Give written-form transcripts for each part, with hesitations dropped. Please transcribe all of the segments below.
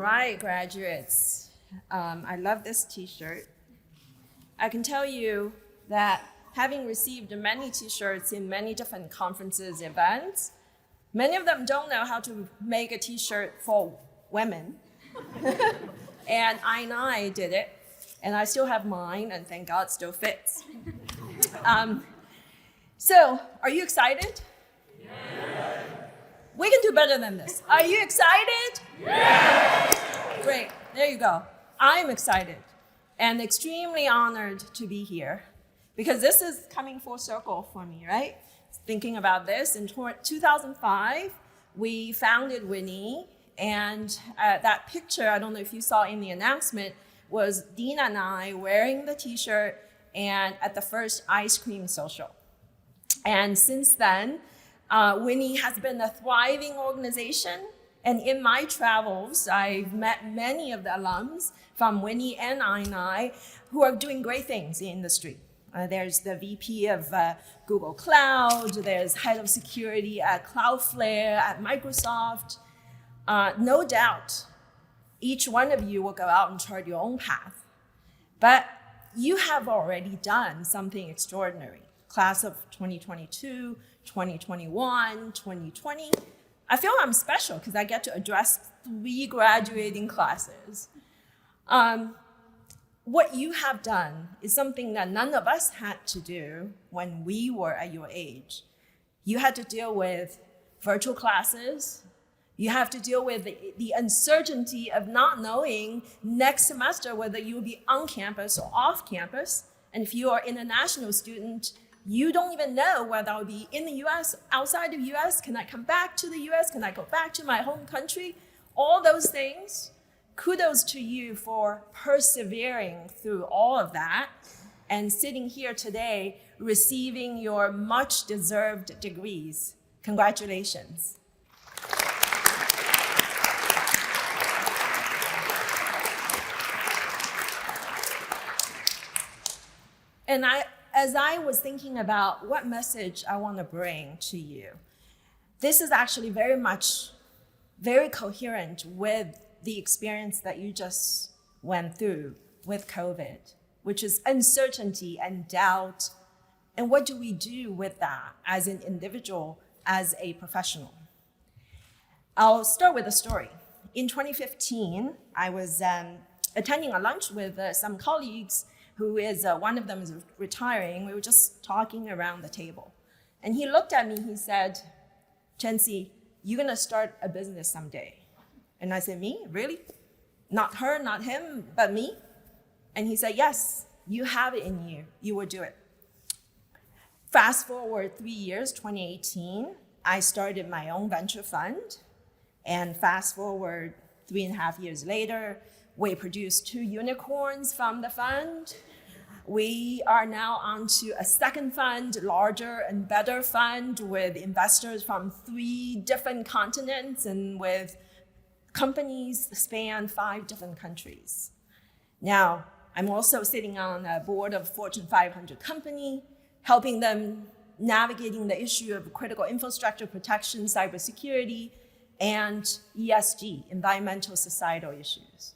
right, graduates. I love this t-shirt. I can tell you that having received many t-shirts in many different conferences, events, many of them don't know how to make a t-shirt for women. And I did it, and I still have mine, and thank God it still fits. So, are you excited? Yeah. We can do better than this. Are you excited? Yeah. Great, there you go. I'm excited and extremely honored to be here because this is coming full circle for me, right? Thinking about this, in 2005, we founded WINI, and that picture, I don't know if you saw in the announcement, was Dina and I wearing the t-shirt and at the first ice cream social. And since then, WINI has been a thriving organization. And in my travels, I've met many of the alums from WINI and I who are doing great things in the industry. There's the VP of Google Cloud, there's head of security at Cloudflare, at Microsoft. No doubt, each one of you will go out and chart your own path. But you have already done something extraordinary. Class of 2022, 2021, 2020. I feel I'm special because I get to address 3 graduating classes. What you have done is something that none of us had to do when we were at your age. You had to deal with virtual classes. You have to deal with the uncertainty of not knowing next semester whether you will be on campus or off campus. And if you are an international student, you don't even know whether I'll be in the US, outside of the US, can I come back to the US, can I go back to my home country? All those things, kudos to you for persevering through all of that and sitting here today receiving your much deserved degrees. Congratulations. And as I was thinking about what message I want to bring to you, this is actually very coherent with the experience that you just went through with COVID, which is uncertainty and doubt. And what do we do with that as an individual, as a professional? I'll start with a story. In 2015, I was attending a lunch with some colleagues one of them is retiring. We were just talking around the table. And he looked at me, he said, Chenxi, you're gonna start a business someday. And I said, me, really? Not her, not him, but me? And he said, yes, you have it in you, you will do it. Fast forward 3 years, 2018, I started my own venture fund. And fast forward 3.5 years later, we produced 2 unicorns from the fund. We are now on to a second fund, larger and better fund with investors from 3 different continents and with companies span 5 different countries. Now, I'm also sitting on a board of Fortune 500 company, helping them navigating the issue of critical infrastructure protection, cybersecurity, and ESG, environmental societal issues.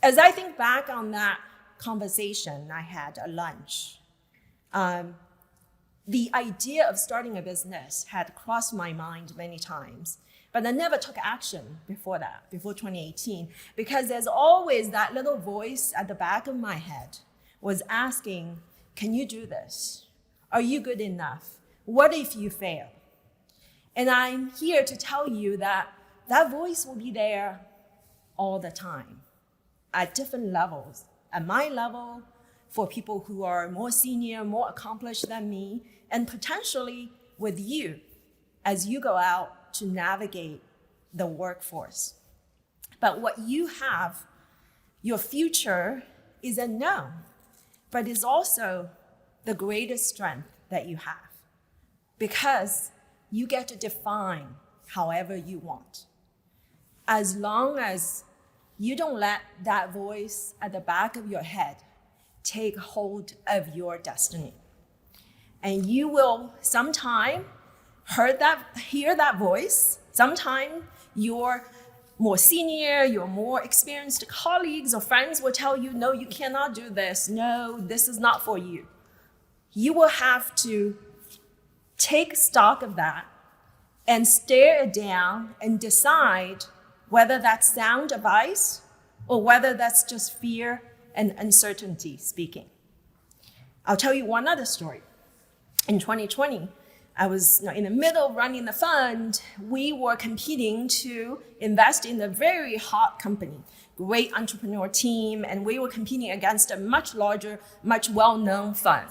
As I think back on that conversation, I had a lunch. The idea of starting a business had crossed my mind many times, but I never took action before 2018, because there's always that little voice at the back of my head was asking, can you do this? Are you good enough? What if you fail? And I'm here to tell you that that voice will be there all the time, at different levels. At my level, for people who are more senior, more accomplished than me, and potentially with you as you go out to navigate the workforce. But what you have, your future is unknown, but is also the greatest strength that you have, because you get to define however you want. As long as you don't let that voice at the back of your head take hold of your destiny. And you will sometime hear that voice. Sometime your more senior, your more experienced colleagues or friends will tell you, no, you cannot do this. No, this is not for you. You will have to take stock of that and stare it down and decide whether that's sound advice or whether that's just fear and uncertainty speaking. I'll tell you one other story. In 2020, I was in the middle of running the fund. We were competing to invest in a very hot company, great entrepreneur team, and we were competing against a much larger, much well-known fund.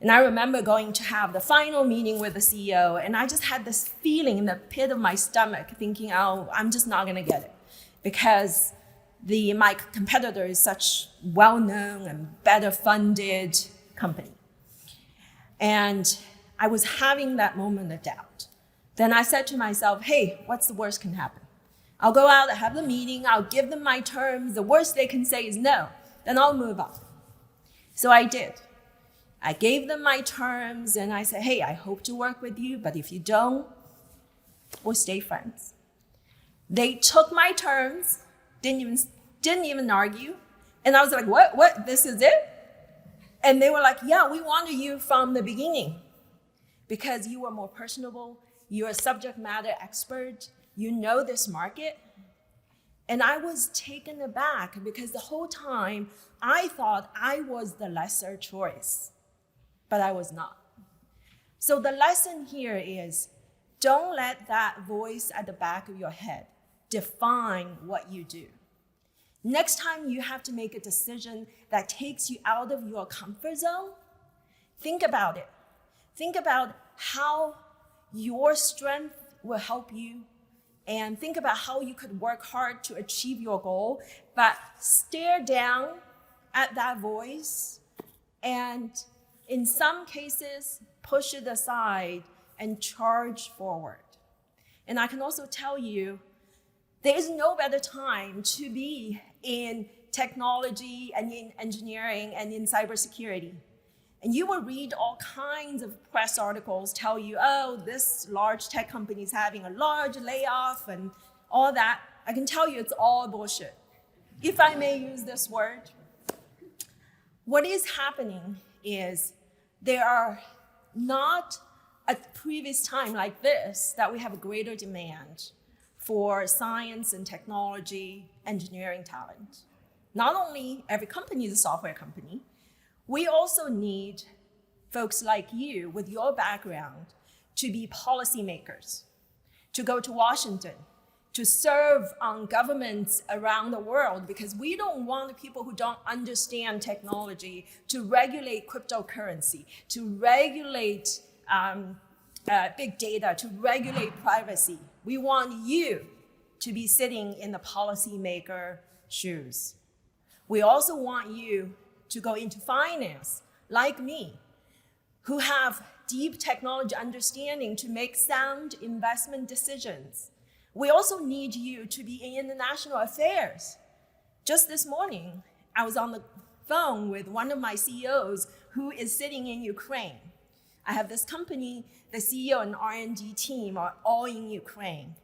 And I remember going to have the final meeting with the CEO, and I just had this feeling in the pit of my stomach, thinking, oh, I'm just not gonna get it, because my competitor is such well-known and better funded company. And I was having that moment of doubt. Then I said to myself, hey, what's the worst can happen? I'll go out, have the meeting, I'll give them my terms. The worst they can say is no, then I'll move on. So I did. I gave them my terms and I said, hey, I hope to work with you, but if you don't, we'll stay friends. They took my terms, didn't even argue. And I was like, what, this is it? And they were like, yeah, we wanted you from the beginning because you were more personable, you're a subject matter expert, you know this market. And I was taken aback because the whole time I thought I was the lesser choice, but I was not. So the lesson here is, don't let that voice at the back of your head define what you do. Next time you have to make a decision that takes you out of your comfort zone, think about it. Think about how your strength will help you, and think about how you could work hard to achieve your goal, but stare down at that voice and in some cases, push it aside and charge forward. And I can also tell you, there is no better time to be in technology and in engineering and in cybersecurity. And you will read all kinds of press articles tell you, oh, this large tech company is having a large layoff and all that. I can tell you it's all bullshit, if I may use this word. What is happening is there are not a previous time like this that we have a greater demand for science and technology, engineering talent. Not only every company is a software company, we also need folks like you with your background to be policymakers, to go to Washington, to serve on governments around the world, because we don't want the people who don't understand technology to regulate cryptocurrency, to regulate big data, to regulate privacy. We want you to be sitting in the policymaker shoes. We also want you to go into finance, like me, who have deep technology understanding to make sound investment decisions. We also need you to be in international affairs. Just this morning, I was on the phone with one of my CEOs who is sitting in Ukraine. I have this company, the CEO and R&D team are all in Ukraine,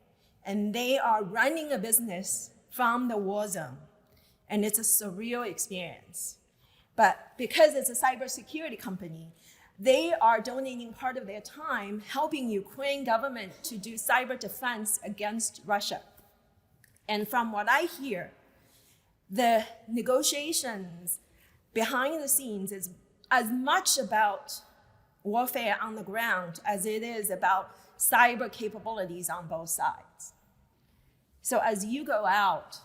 and they are running a business from the war zone. And it's a surreal experience. But because it's a cybersecurity company, they are donating part of their time helping Ukraine government to do cyber defense against Russia. And from what I hear, the negotiations behind the scenes is as much about warfare on the ground as it is about cyber capabilities on both sides. So as you go out,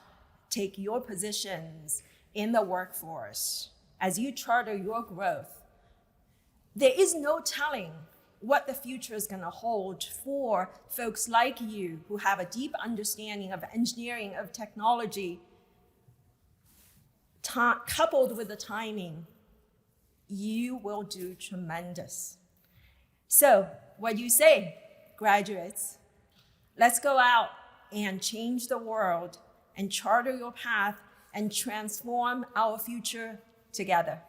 take your positions in the workforce, as you charter your growth, there is no telling what the future is going to hold for folks like you who have a deep understanding of engineering, of technology, coupled with the timing. You will do tremendous. So what do you say, graduates? Let's go out and change the world and charter your path and transform our future together.